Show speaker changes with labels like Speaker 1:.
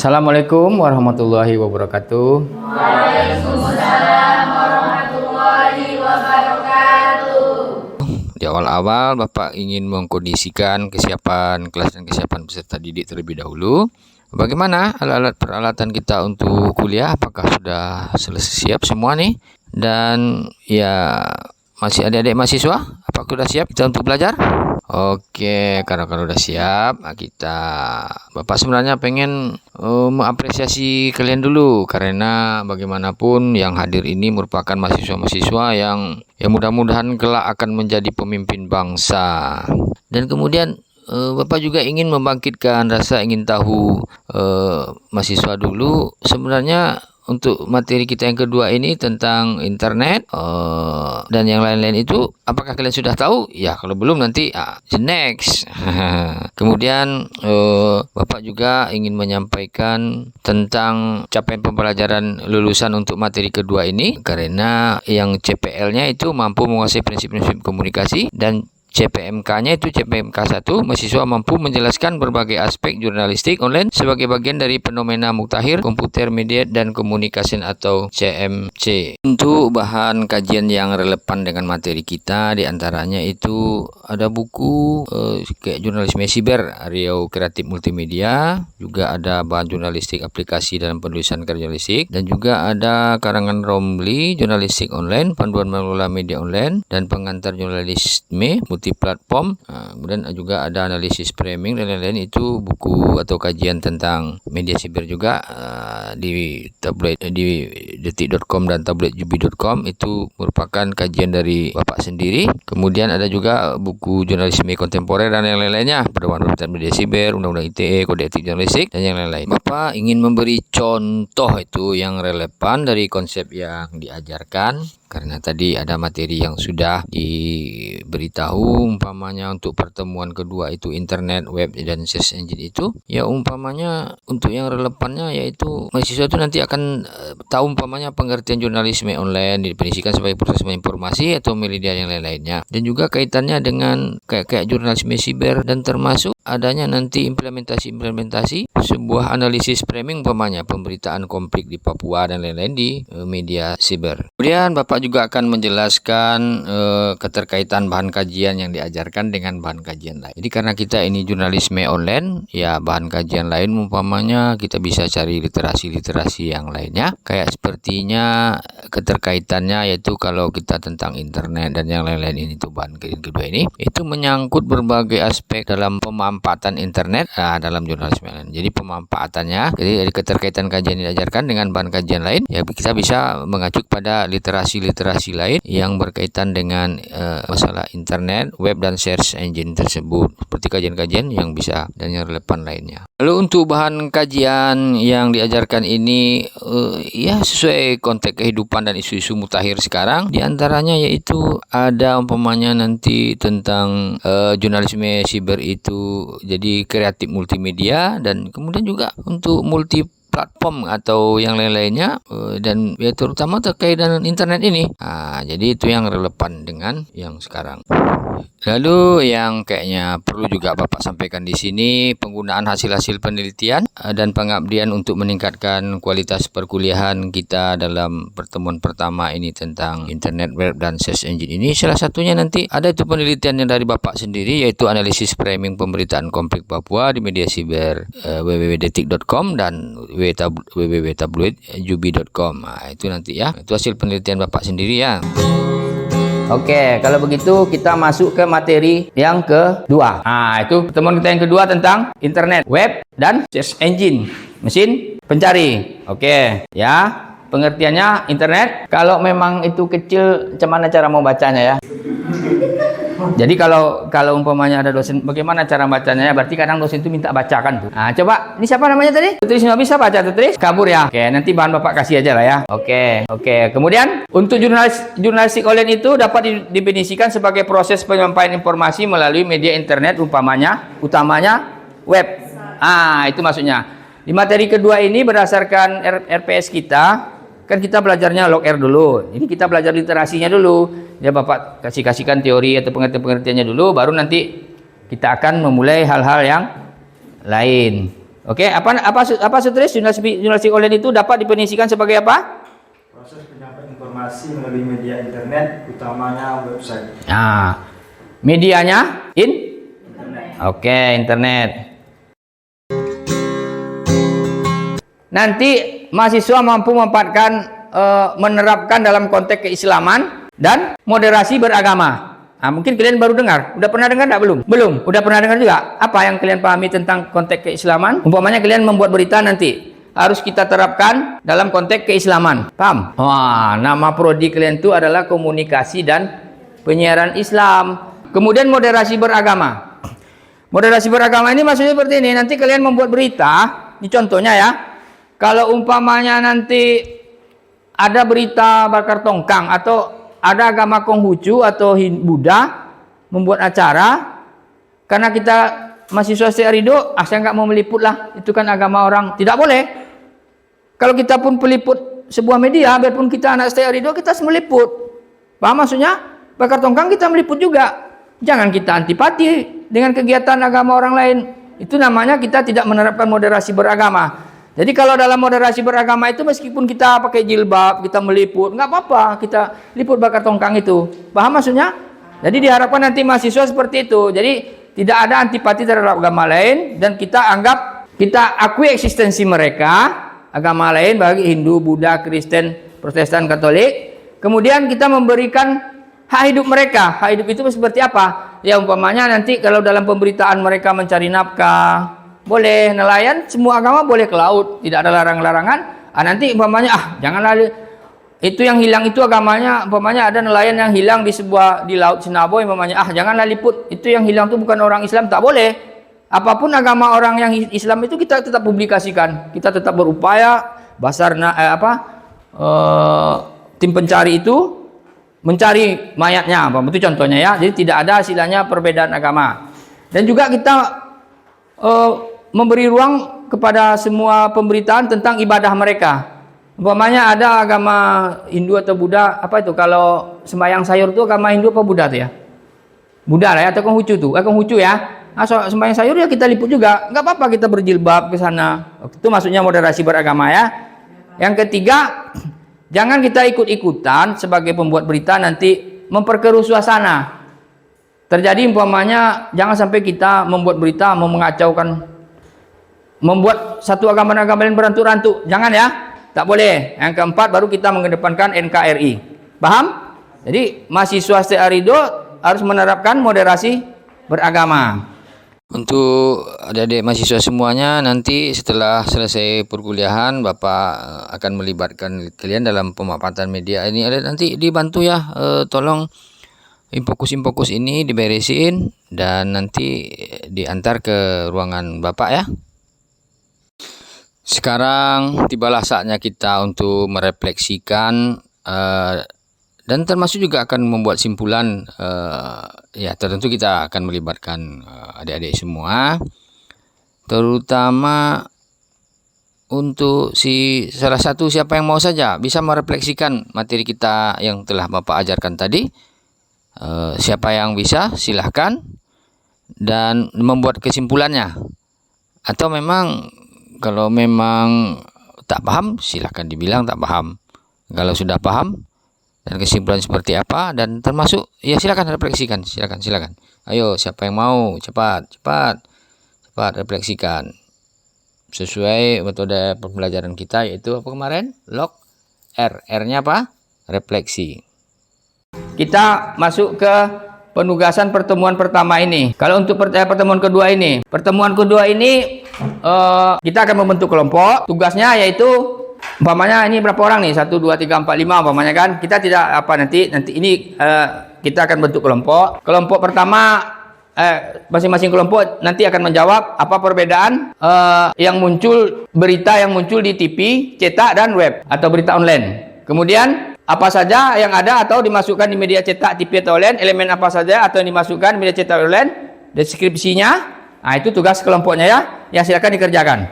Speaker 1: Assalamualaikum warahmatullahi wabarakatuh.
Speaker 2: Waalaikumsalam warahmatullahi wabarakatuh.
Speaker 3: Di awal-awal Bapak ingin mengkondisikan kesiapan kelas dan kesiapan peserta didik terlebih dahulu. Bagaimana alat-alat peralatan kita untuk kuliah? Apakah sudah selesai siap semua nih? Dan ya masih adik-adik mahasiswa, apakah sudah siap kita untuk belajar? Oke, kalau udah siap, Bapak sebenarnya pengen mengapresiasi kalian dulu, karena bagaimanapun yang hadir ini merupakan mahasiswa-mahasiswa yang mudah-mudahan kelak akan menjadi pemimpin bangsa. Dan kemudian Bapak juga ingin membangkitkan rasa ingin tahu mahasiswa dulu. Sebenarnya untuk materi kita yang kedua ini tentang internet dan yang lain-lain itu, apakah kalian sudah tahu? Ya, kalau belum nanti next. Kemudian Bapak juga ingin menyampaikan tentang capaian pembelajaran lulusan untuk materi kedua ini, karena yang CPL-nya itu mampu menguasai prinsip-prinsip komunikasi, dan CPMK-nya itu CPMK 1, mahasiswa mampu menjelaskan berbagai aspek jurnalistik online sebagai bagian dari fenomena muktahir, computer mediate dan communication atau CMC. Untuk bahan kajian yang relevan dengan materi kita, diantaranya itu ada buku kayak jurnalisme siber, Riau Kreatif Multimedia, juga ada bahan jurnalistik aplikasi dalam penulisan karya jurnalistik, dan juga ada karangan Romli, jurnalistik online, panduan mengelola media online, dan pengantar jurnalisme multiplatform. Kemudian juga ada analisis framing dan lain-lain, itu buku atau kajian tentang media siber juga di tabloid di detik.com dan tabloidjubi.com, itu merupakan kajian dari Bapak sendiri. Kemudian ada juga buku jurnalisme kontemporer dan yang lain-lainnya, pedoman media siber, undang-undang ITE, kode etik jurnalistik, dan yang lain-lain. Bapak ingin memberi contoh itu yang relevan dari konsep yang diajarkan, karena tadi ada materi yang sudah diberitahu, umpamanya untuk pertemuan kedua itu internet, web, dan search engine itu, ya umpamanya untuk yang relevannya yaitu mahasiswa itu nanti akan tahu umpamanya pengertian jurnalisme online didefinisikan sebagai proses informasi atau media yang lain-lainnya, dan juga kaitannya dengan kayak jurnalisme siber, dan termasuk adanya nanti implementasi sebuah analisis framing, umpamanya pemberitaan konflik di Papua dan lain-lain di media siber. Kemudian Bapak juga akan menjelaskan keterkaitan bahan kajian yang diajarkan dengan bahan kajian lain. Jadi karena kita ini jurnalisme online, ya bahan kajian lain umpamanya kita bisa cari literasi-literasi yang lainnya, kayak sepertinya keterkaitannya yaitu kalau kita tentang internet dan yang lain-lain ini, itu bahan kajian kedua ini itu menyangkut berbagai aspek dalam pemanfaatan internet dalam jurnalisme online. Jadi pemanfaatannya, jadi dari keterkaitan kajian yang diajarkan dengan bahan kajian lain, ya kita bisa mengacu pada literasi lain yang berkaitan dengan masalah internet, web, dan search engine tersebut, seperti kajian-kajian yang bisa dan yang relevan lainnya. Lalu untuk bahan kajian yang diajarkan ini ya sesuai konteks kehidupan dan isu-isu mutakhir sekarang, diantaranya yaitu ada umpamanya nanti tentang jurnalisme siber itu jadi kreatif multimedia, dan kemudian juga untuk multi platform atau yang lain-lainnya, dan ya terutama terkait dengan internet ini. Jadi itu yang relevan dengan yang sekarang. Lalu yang kayaknya perlu juga Bapak sampaikan di sini, penggunaan hasil-hasil penelitian dan pengabdian untuk meningkatkan kualitas perkuliahan kita dalam pertemuan pertama ini tentang internet, web, dan search engine ini. Salah satunya nanti ada itu penelitiannya dari Bapak sendiri, yaitu analisis framing pemberitaan konflik Papua di media siber, www.detik.com dan www.tabloidjubi.com. Itu nanti ya, itu hasil penelitian Bapak sendiri ya.
Speaker 1: Oke, kalau begitu kita masuk ke materi yang kedua. Itu pertemuan kita yang kedua tentang internet, web, dan search engine, mesin pencari. Oke, ya, pengertiannya internet. Kalau memang itu kecil, macam mana cara mau bacanya ya? Jadi kalau umpamanya ada dosen, bagaimana cara bacanya ya? Berarti kadang dosen itu minta bacakan tuh. Coba, ini siapa namanya tadi? Tutris, nggak bisa baca Tutris? Kabur ya? Oke, nanti bahan Bapak kasih aja lah ya. Oke. Kemudian untuk jurnalistik online itu dapat didefinisikan sebagai proses penyampaian informasi melalui media internet, utamanya web. Itu maksudnya. Di materi kedua ini berdasarkan RPS kita, kan kita belajarnya log R dulu. Ini kita belajar literasinya dulu. Ya Bapak kasihkan teori atau pengertiannya dulu, baru nanti kita akan memulai hal-hal yang lain. Oke, apa tertulis jurnalistik online itu dapat definisikan sebagai apa?
Speaker 4: Proses penyampaian informasi melalui media internet, utamanya website.
Speaker 1: Nah, medianya internet. Oke, internet. Nanti mahasiswa mampu menerapkan dalam konteks keislaman dan moderasi beragama. Nah, mungkin kalian baru dengar. Udah pernah dengar enggak belum? Belum. Udah pernah dengar juga? Apa yang kalian pahami tentang konteks keislaman? Umpamanya kalian membuat berita nanti harus kita terapkan dalam konteks keislaman. Paham? Wah, nama prodi kalian itu adalah komunikasi dan penyiaran Islam. Kemudian moderasi beragama. Moderasi beragama ini maksudnya seperti ini. Nanti kalian membuat berita, ini contohnya ya. Kalau umpamanya nanti ada berita bakar tongkang atau ada agama Konghucu atau Buddha membuat acara, karena kita mahasiswa Arido, saya nggak mau meliput lah, itu kan agama orang, tidak boleh. Kalau kita pun peliput sebuah media, biarpun kita anak Arido, kita harus meliput. Paham maksudnya? Bakar tongkang kita meliput juga. Jangan kita antipati dengan kegiatan agama orang lain. Itu namanya kita tidak menerapkan moderasi beragama. Jadi kalau dalam moderasi beragama itu meskipun kita pakai jilbab, kita meliput, nggak apa-apa, kita liput bakar tongkang itu. Paham maksudnya? Jadi diharapkan nanti mahasiswa seperti itu. Jadi tidak ada antipati terhadap agama lain dan kita akui eksistensi mereka, agama lain bagi Hindu, Buddha, Kristen, Protestan, Katolik. Kemudian kita memberikan hak hidup mereka. Hak hidup itu seperti apa? Ya umpamanya nanti kalau dalam pemberitaan mereka mencari nafkah, boleh nelayan, semua agama boleh ke laut, tidak ada larang-larangan. Nanti umpamanya janganlah itu yang hilang itu agamanya, umpamanya ada nelayan yang hilang di laut Sinaboy umpamanya, janganlah liput, itu yang hilang itu bukan orang Islam, tak boleh. Apapun agama orang yang Islam itu kita tetap publikasikan, kita tetap berupaya tim pencari itu mencari mayatnya, itu contohnya ya. Jadi tidak ada istilahnya perbedaan agama. Dan juga kita memberi ruang kepada semua pemberitaan tentang ibadah mereka. Umpamanya ada agama Hindu atau Buddha, apa itu kalau sembahyang sayur itu agama Hindu apa Buddha tuh ya? Buddha lah ya, atau Konghucu tuh? Konghucu ya. Sembahyang sayur ya kita liput juga. Nggak apa-apa kita berjilbab ke sana. Itu maksudnya moderasi beragama ya. Yang ketiga, jangan kita ikut-ikutan sebagai pembuat berita nanti memperkeruh suasana. Terjadi umpamanya jangan sampai kita membuat berita mengacaukan, membuat satu agama lain berantuk-rantuk, jangan ya, tak boleh. Yang keempat baru kita mengedepankan NKRI. Paham? Jadi mahasiswa Arido harus menerapkan moderasi beragama.
Speaker 3: Untuk adik-adik mahasiswa semuanya, nanti setelah selesai perkuliahan Bapak akan melibatkan kalian dalam pemaparan media ini. Nanti dibantu ya, tolong infokus ini diberesin dan nanti diantar ke ruangan Bapak ya. Sekarang tibalah saatnya kita untuk merefleksikan dan termasuk juga akan membuat simpulan. Ya tentu kita akan melibatkan adik-adik semua, terutama untuk salah satu siapa yang mau saja bisa merefleksikan materi kita yang telah Bapak ajarkan tadi. Siapa yang bisa silahkan dan membuat kesimpulannya, atau memang kalau memang tak paham silahkan dibilang tak paham. Kalau sudah paham dan kesimpulan seperti apa dan termasuk ya silakan refleksikan, silakan. Ayo siapa yang mau cepat refleksikan sesuai metode pembelajaran kita, yaitu apa kemarin? Log R-nya apa? Refleksi.
Speaker 1: Kita masuk ke penugasan pertemuan pertama ini. Kalau untuk pertemuan kedua ini, kita akan membentuk kelompok. Tugasnya yaitu umpamanya ini berapa orang nih? 1, 2, 3, 4, 5 umpamanya kan. Kita tidak nanti ini kita akan bentuk kelompok. Kelompok pertama masing-masing kelompok nanti akan menjawab apa perbedaan berita yang muncul di TV, cetak dan web atau berita online. Kemudian apa saja yang ada atau dimasukkan di media cetak, TV atau online, elemen apa saja atau yang dimasukkan di media cetak online, deskripsinya. Itu tugas kelompoknya ya. Ya silakan dikerjakan.